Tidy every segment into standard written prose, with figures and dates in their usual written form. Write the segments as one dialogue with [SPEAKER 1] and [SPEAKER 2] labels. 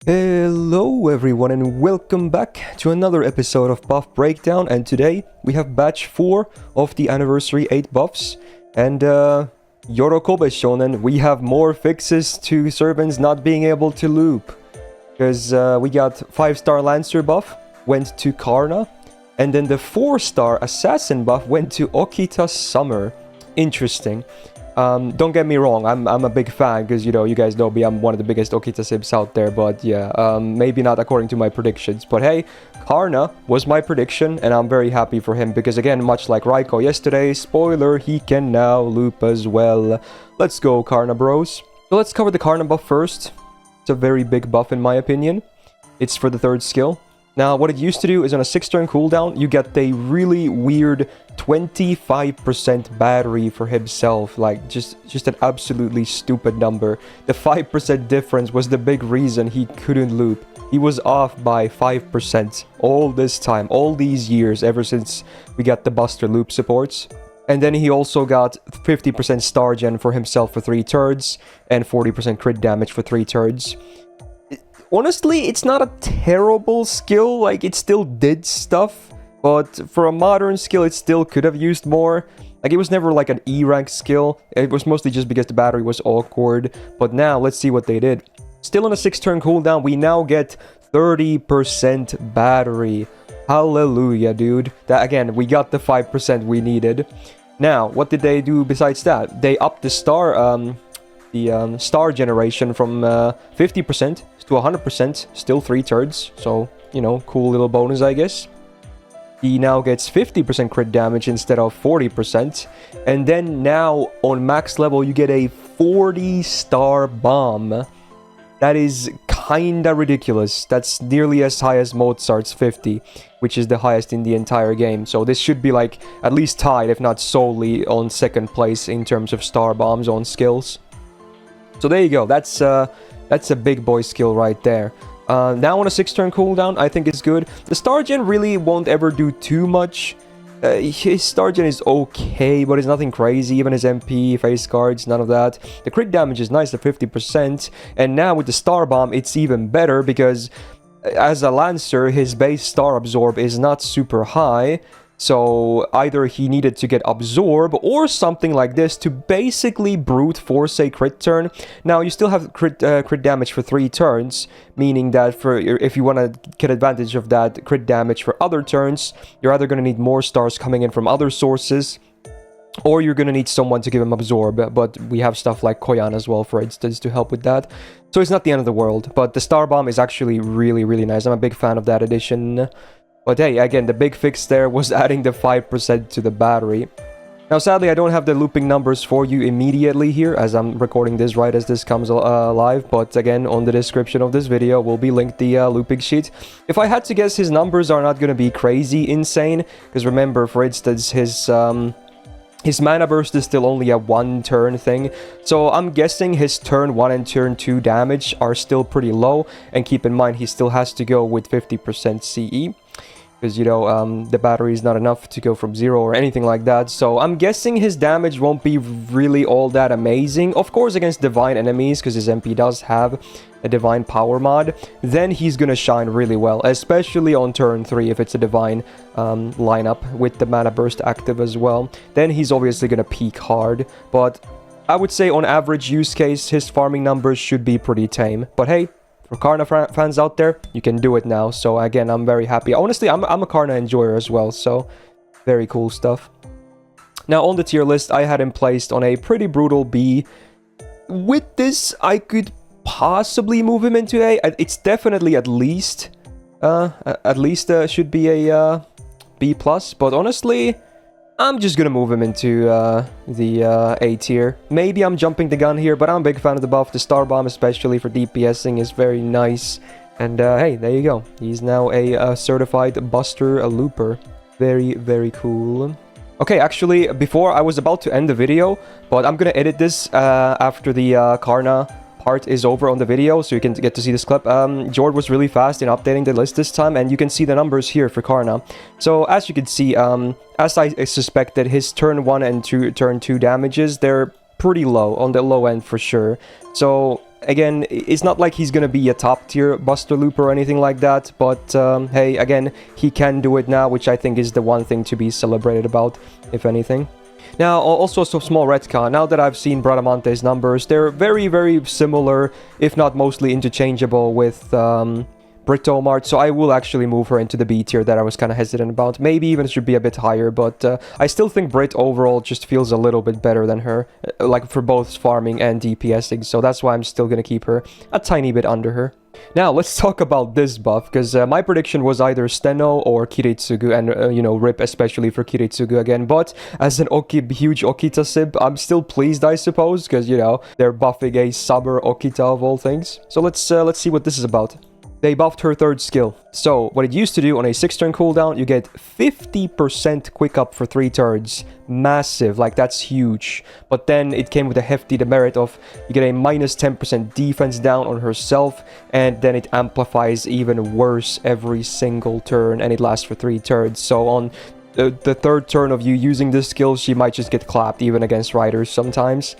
[SPEAKER 1] Hello everyone and welcome back to another episode of Buff Breakdown, and today we have batch 4 of the anniversary 8 buffs, and Yorokobe Shonen, we have more fixes to servants not being able to loop, because we got 5-star Lancer buff went to Karna, and then the 4-star Assassin buff went to Okita Summer. Interesting. Don't get me wrong, I'm a big fan, because, you guys know me, I'm one of the biggest Okita simps out there, but yeah, maybe not according to my predictions. But hey, Karna was my prediction, and I'm very happy for him, because again, much like Raiko yesterday, spoiler, he can now loop as well. Let's go, Karna bros. So let's cover the Karna buff first. It's a very big buff in my opinion. It's for the 3rd skill. Now, what it used to do is on a 6-turn cooldown, you get a really weird 25% battery for himself. Like, just an absolutely stupid number. The 5% difference was the big reason he couldn't loop. He was off by 5% all this time, all these years, ever since we got the Buster loop supports. And then he also got 50% star gen for himself for 3 turns, and 40% crit damage for 3 turns. Honestly, it's not a terrible skill, like, it still did stuff, but for a modern skill, it still could have used more. Like, it was never like an E-rank skill, it was mostly just because the battery was awkward, but now, let's see what they did. Still on a 6-turn cooldown, we now get 30% battery. Hallelujah, dude. That, again, we got the 5% we needed. Now, what did they do besides that? They upped the star generation from 50% to 100%, still 3 turns, so, cool little bonus, I guess. He now gets 50% crit damage instead of 40%, and then now, on max level, you get a 40-star bomb. That is kinda ridiculous. That's nearly as high as Mozart's 50, which is the highest in the entire game, so this should be, like, at least tied, if not solely, on 2nd place in terms of star bombs on skills. So there you go, that's a big boy skill right there. Now on a 6-turn cooldown, I think it's good. The star gen really won't ever do too much. His star gen is okay, but it's nothing crazy. Even his MP, face guards, none of that. The crit damage is nice at 50%. And now with the star bomb, it's even better because as a Lancer, his base star absorb is not super high. So either he needed to get absorb or something like this to basically brute force a crit turn. Now you still have crit damage for 3 turns, meaning that if you want to get advantage of that crit damage for other turns, you're either going to need more stars coming in from other sources, or you're going to need someone to give him absorb, but we have stuff like KOYAN as well, for instance, to help with that. So it's not the end of the world, but the star bomb is actually really, really nice. I'm a big fan of that addition. But hey, again, the big fix there was adding the 5% to the battery. Now, sadly, I don't have the looping numbers for you immediately here, as I'm recording this right as this comes live. But again, on the description of this video will be linked the looping sheet. If I had to guess, his numbers are not going to be crazy insane. Because remember, for instance, his mana burst is still only a 1-turn thing, so I'm guessing his turn 1 and turn 2 damage are still pretty low, and keep in mind he still has to go with 50% CE, because, the battery is not enough to go from 0 or anything like that, so I'm guessing his damage won't be really all that amazing. Of course, against divine enemies, because his MP does have a divine power mod, then he's gonna shine really well, especially on turn 3 if it's a divine lineup with the mana burst active as well. Then he's obviously gonna peak hard, but I would say on average use case, his farming numbers should be pretty tame. But hey, for Karna fans out there, you can do it now. So again, I'm very happy. Honestly, I'm a Karna enjoyer as well, so very cool stuff. Now on the tier list, I had him placed on a pretty brutal B. With this, I could possibly move him into A. It's definitely at least should be a B+, but honestly, I'm just gonna move him into the A tier. Maybe I'm jumping the gun here, but I'm a big fan of the buff. The star bomb, especially for DPSing, is very nice. And hey, there you go. He's now a certified Buster looper. Very, very cool. Okay, actually, before I was about to end the video, but I'm gonna edit this after the Karna part is over on the video, so you can get to see this clip. Jord was really fast in updating the list this time, and you can see the numbers here for Karna. So as you can see, as I suspected, his turn 1 and turn 2 damages, they're pretty low, on the low end for sure. So Again, it's not like he's gonna be a top tier Buster Loop or anything like that, but hey, again, he can do it now, which I think is the one thing to be celebrated about, if anything. Now, also some small retcon. Now that I've seen Bradamante's numbers, they're very, very similar, if not mostly interchangeable with Britomart, so I will actually move her into the B tier that I was kind of hesitant about. Maybe even it should be a bit higher, but I still think Brit overall just feels a little bit better than her, like for both farming and DPSing, so that's why I'm still going to keep her a tiny bit under her. Now, let's talk about this buff, because my prediction was either Steno or Kiritsugu, and, you know, RIP especially for Kiritsugu again, but as an huge Okita simp, I'm still pleased, I suppose, because, you know, they're buffing a subber Okita of all things. So let's see what this is about. They buffed her third skill. So, what it used to do on a 6-turn cooldown, you get 50% quick up for 3 turns. Massive, like that's huge. But then it came with a hefty demerit of you get a minus 10% defense down on herself, and then it amplifies even worse every single turn, and it lasts for 3 turns. So on the third turn of you using this skill, she might just get clapped even against riders sometimes.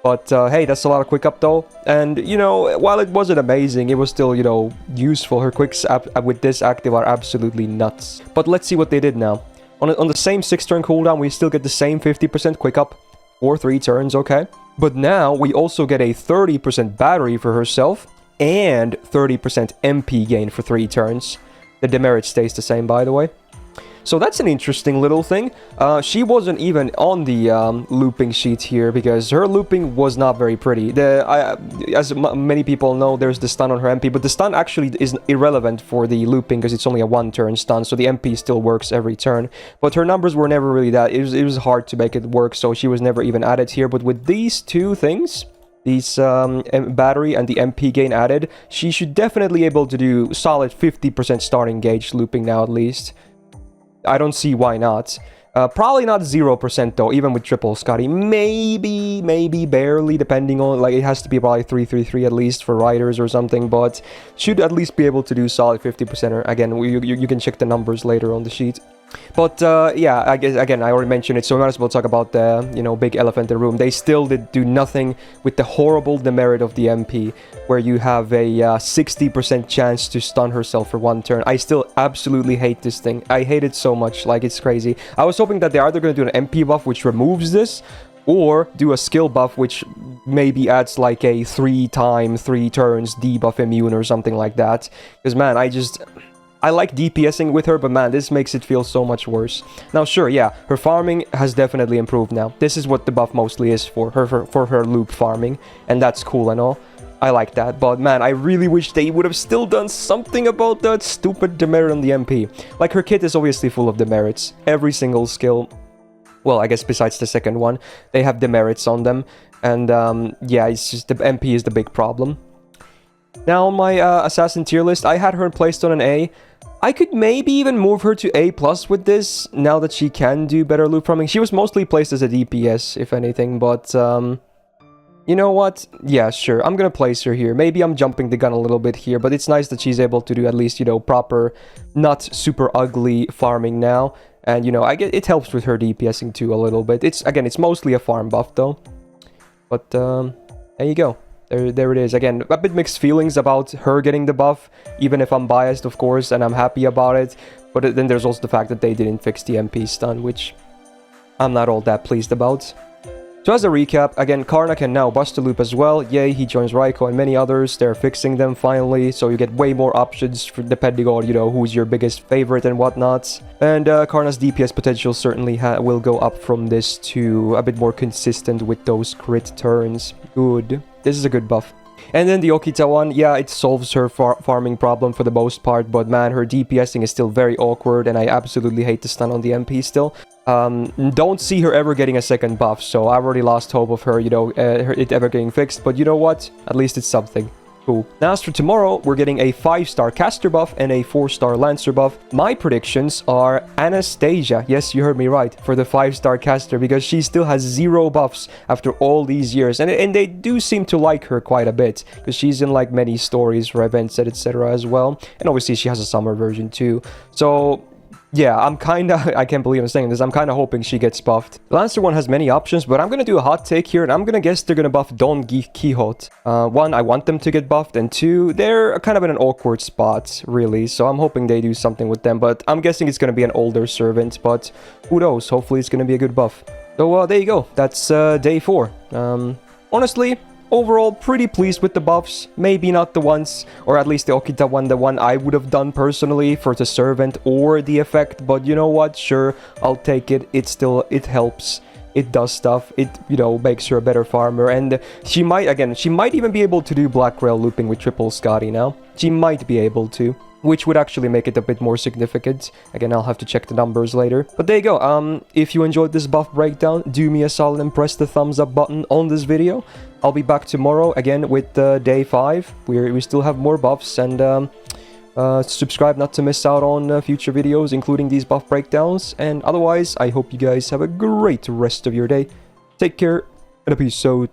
[SPEAKER 1] But, hey, that's a lot of quick up, though. And, you know, while it wasn't amazing, it was still, you know, useful. Her quicks with this active are absolutely nuts. But let's see what they did now. On the same 6-turn cooldown, we still get the same 50% quick up for 3 turns, okay? But now, we also get a 30% battery for herself and 30% MP gain for 3 turns. The demerit stays the same, by the way. So that's an interesting little thing. She wasn't even on the looping sheet here because her looping was not very pretty. As many people know, there's the stun on her MP, but the stun actually is irrelevant for the looping because it's only a 1-turn stun, so the MP still works every turn. But her numbers were never really that. It was hard to make it work, so she was never even added here. But with these two things, these battery and the MP gain added, she should definitely be able to do solid 50% starting gauge looping now at least. I don't see why not. Probably not 0% though, even with triple Scotty. Maybe barely, depending on, like, it has to be probably 333 at least for riders or something, but should at least be able to do solid 50%. Again, you can check the numbers later on the sheet. But, yeah, I guess, again, I already mentioned it, so we might as well talk about the, you know, big elephant in the room. They still did do nothing with the horrible demerit of the MP, where you have a 60% chance to stun herself for 1 turn. I still absolutely hate this thing. I hate it so much, like, it's crazy. I was hoping that they're either going to do an MP buff, which removes this, or do a skill buff, which maybe adds, like, a 3 turns debuff immune or something like that. Because, man, I like DPSing with her, but man, this makes it feel so much worse. Now, sure, yeah, her farming has definitely improved now. This is what the buff mostly is for her loop farming, and that's cool and all. I like that, but man, I really wish they would have still done something about that stupid demerit on the MP. Like, her kit is obviously full of demerits. Every single skill, well, I guess besides the second one, they have demerits on them, and yeah, it's just the MP is the big problem. Now, on my assassin tier list, I had her placed on an A. I could maybe even move her to A+ with this, now that she can do better loop farming. She was mostly placed as a DPS, if anything, but, you know what? Yeah, sure, I'm gonna place her here. Maybe I'm jumping the gun a little bit here, but it's nice that she's able to do at least, you know, proper, not super ugly farming now. And, you know, it helps with her DPSing too a little bit. Again, it's mostly a farm buff, though. But, there you go. There it is. Again, a bit mixed feelings about her getting the buff, even if I'm biased, of course, and I'm happy about it. But then there's also the fact that they didn't fix the MP stun, which I'm not all that pleased about. So as a recap, again, Karna can now bust a loop as well. Yay, he joins Raiko and many others. They're fixing them finally, so you get way more options for, depending on, you know, who's your biggest favorite and whatnot. And Karna's DPS potential certainly will go up from this to a bit more consistent with those crit turns. Good. This is a good buff. And then the Okita one, yeah, it solves her farming problem for the most part, but man, her DPSing is still very awkward, and I absolutely hate the stun on the MP still. Don't see her ever getting a second buff, so I already lost hope of her, you know, it ever getting fixed, but you know what? At least it's something. Cool. Now, as for tomorrow, we're getting a 5-star caster buff and a 4-star lancer buff. My predictions are Anastasia. Yes, you heard me right, for the 5-star caster, because she still has 0 buffs after all these years. And they do seem to like her quite a bit, because she's in, like, many stories for events, etc. as well. And obviously, she has a summer version too. So Yeah, I'm kinda... I can't believe I'm saying this. I'm kinda hoping she gets buffed. The Lancer one has many options, but I'm gonna do a hot take here, and I'm gonna guess they're gonna buff Don Quixote. One, I want them to get buffed, and two, they're kind of in an awkward spot, really, so I'm hoping they do something with them, but I'm guessing it's gonna be an older servant, but who knows? Hopefully it's gonna be a good buff. So, there you go. That's, day 4. Honestly... overall, pretty pleased with the buffs. Maybe not the ones, or at least the Okita one, the one I would have done personally for the servant or the effect. But you know what? Sure, I'll take it. It helps. It does stuff. It, you know, makes her a better farmer. And she might even be able to do Black Rail looping with triple Scotty now. She might be able to, which would actually make it a bit more significant. Again, I'll have to check the numbers later. But there you go. If you enjoyed this buff breakdown, do me a solid and press the thumbs up button on this video. I'll be back tomorrow again with day 5. We still have more buffs, and subscribe not to miss out on future videos, including these buff breakdowns. And otherwise, I hope you guys have a great rest of your day. Take care, and a peace out.